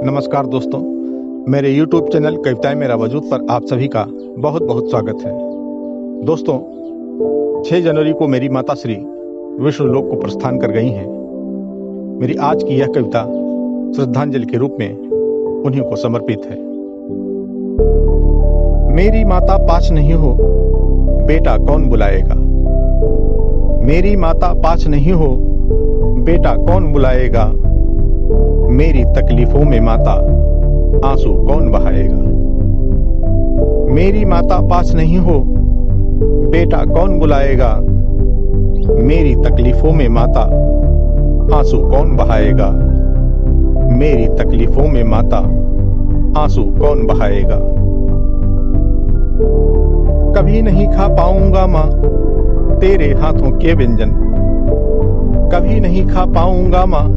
नमस्कार दोस्तों, मेरे YouTube चैनल कविताएं मेरा वजूद पर आप सभी का बहुत बहुत स्वागत है। दोस्तों, 6 जनवरी को मेरी माता श्री विष्णु लोक को प्रस्थान कर गई हैं। मेरी आज की यह कविता श्रद्धांजलि के रूप में उन्हीं को समर्पित है। मेरी माता पास नहीं हो, बेटा कौन बुलाएगा। मेरी माता पास नहीं हो, बेटा कौन बुलाएगा। मेरी तकलीफों में माता आंसू कौन बहाएगा। मेरी माता पास नहीं हो, बेटा कौन बुलाएगा। मेरी तकलीफों में माता आंसू कौन बहाएगा। मेरी तकलीफों में माता आंसू कौन बहाएगा। कभी नहीं खा पाऊंगा माँ तेरे हाथों के व्यंजन। कभी नहीं खा पाऊंगा माँ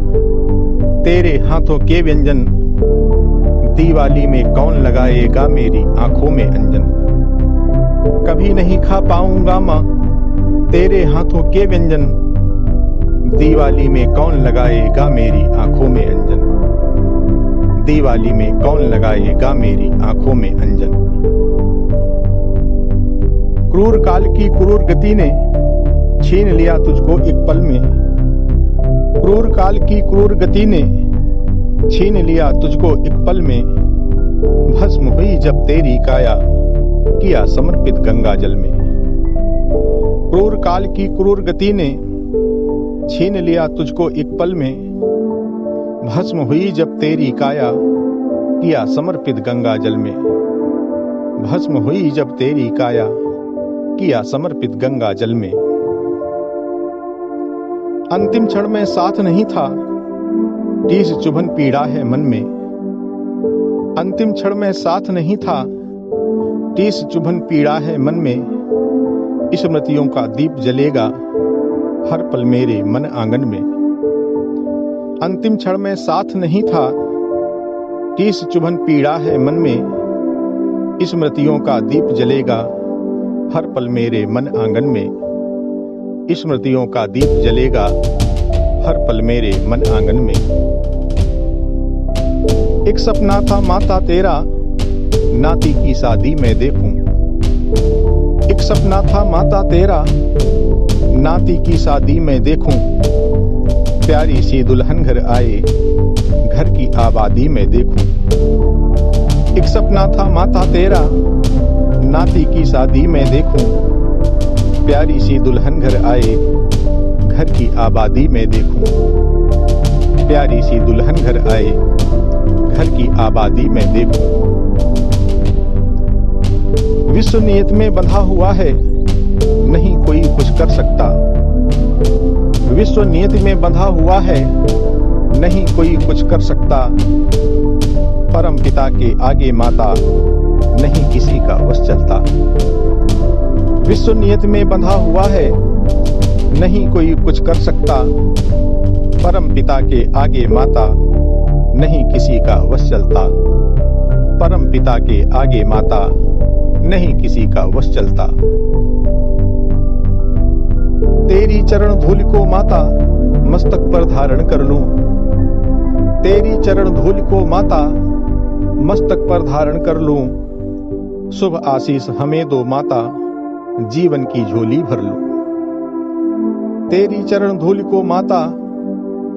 तेरे हाथों के व्यंजन। दिवाली में कौन लगाएगा मेरी आंखों में अंजन। कभी नहीं खा पाऊंगा माँ तेरे हाथों के व्यंजन। दिवाली में कौन लगाएगा मेरी आंखों में अंजन। दिवाली में कौन लगाएगा मेरी आंखों में अंजन। क्रूर काल की क्रूर गति ने छीन लिया तुझको एक पल में। क्रूर काल की क्रूर गति ने छीन लिया तुझको एक पल में। भस्म हुई जब तेरी काया किया समर्पित गंगा जल में। क्रूर काल की क्रूर गति ने छीन लिया तुझको एक पल में। भस्म हुई जब तेरी काया किया समर्पित गंगा जल में। भस्म हुई जब तेरी काया किया समर्पित गंगा जल में। अंतिम क्षण में साथ नहीं था, टीस चुभन पीड़ा है मन में। अंतिम क्षण में साथ नहीं था, टीस चुभन पीड़ा है मन में। स्मृतियों का दीप जलेगा हर पल मेरे मन आंगन में। अंतिम क्षण में साथ नहीं था, टीस चुभन पीड़ा है मन में। स्मृतियों का दीप जलेगा हर पल मेरे मन आंगन में। स्मृतियों का दीप जलेगा हर पल मेरे मन आंगन में। एक सपना था माता तेरा नाती की शादी मैं देखूं। एक सपना था माता तेरा नाती की शादी मैं देखूं। प्यारी सी दुल्हन घर आए घर की आबादी में देखूं। एक सपना था माता तेरा नाती की शादी में देखूं। प्यारी सी दुल्हन घर आए घर की आबादी में देखूं। प्यारी सी दुल्हन घर आए घर की आबादी में देखूं। विश्व नियत में बंधा हुआ है नहीं कोई कुछ कर सकता। विश्व नियत में बंधा हुआ है नहीं कोई कुछ कर सकता। परम पिता के आगे माता नहीं किसी का वश चलता। विश्व नियत में बंधा हुआ है नहीं कोई कुछ कर सकता। परम पिता के आगे माता नहीं किसी का वश चलता। परम पिता के आगे माता नहीं किसी का वश चलता। तेरी चरण धूल को माता मस्तक पर धारण कर लूं। तेरी चरण धूल को माता मस्तक पर धारण कर लूं। शुभ आशीष हमें दो माता जीवन की झोली भर लूं। तेरी चरण धूल को माता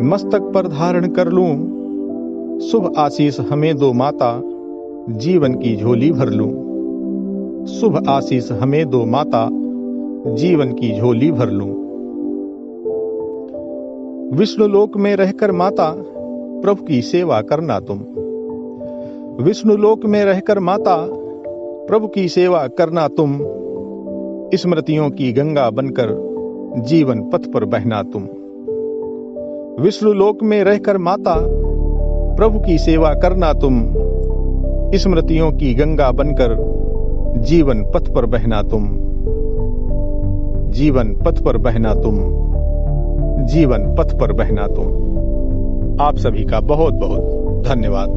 मस्तक पर धारण कर लूं। शुभ आशीष हमें दो माता जीवन की झोली भर लूं। शुभ आशीष हमें दो माता जीवन की झोली भर लूं। विष्णु लोक में रहकर माता प्रभु की सेवा करना तुम। विष्णु लोक में रहकर माता प्रभु की सेवा करना तुम। स्मृतियों की गंगा बनकर जीवन पथ पर बहना तुम। विष्णु लोक में रहकर माता प्रभु की सेवा करना तुम। स्मृतियों की गंगा बनकर जीवन पथ पर बहना तुम। जीवन पथ पर बहना तुम। जीवन पथ पर बहना तुम। आप सभी का बहुत बहुत धन्यवाद।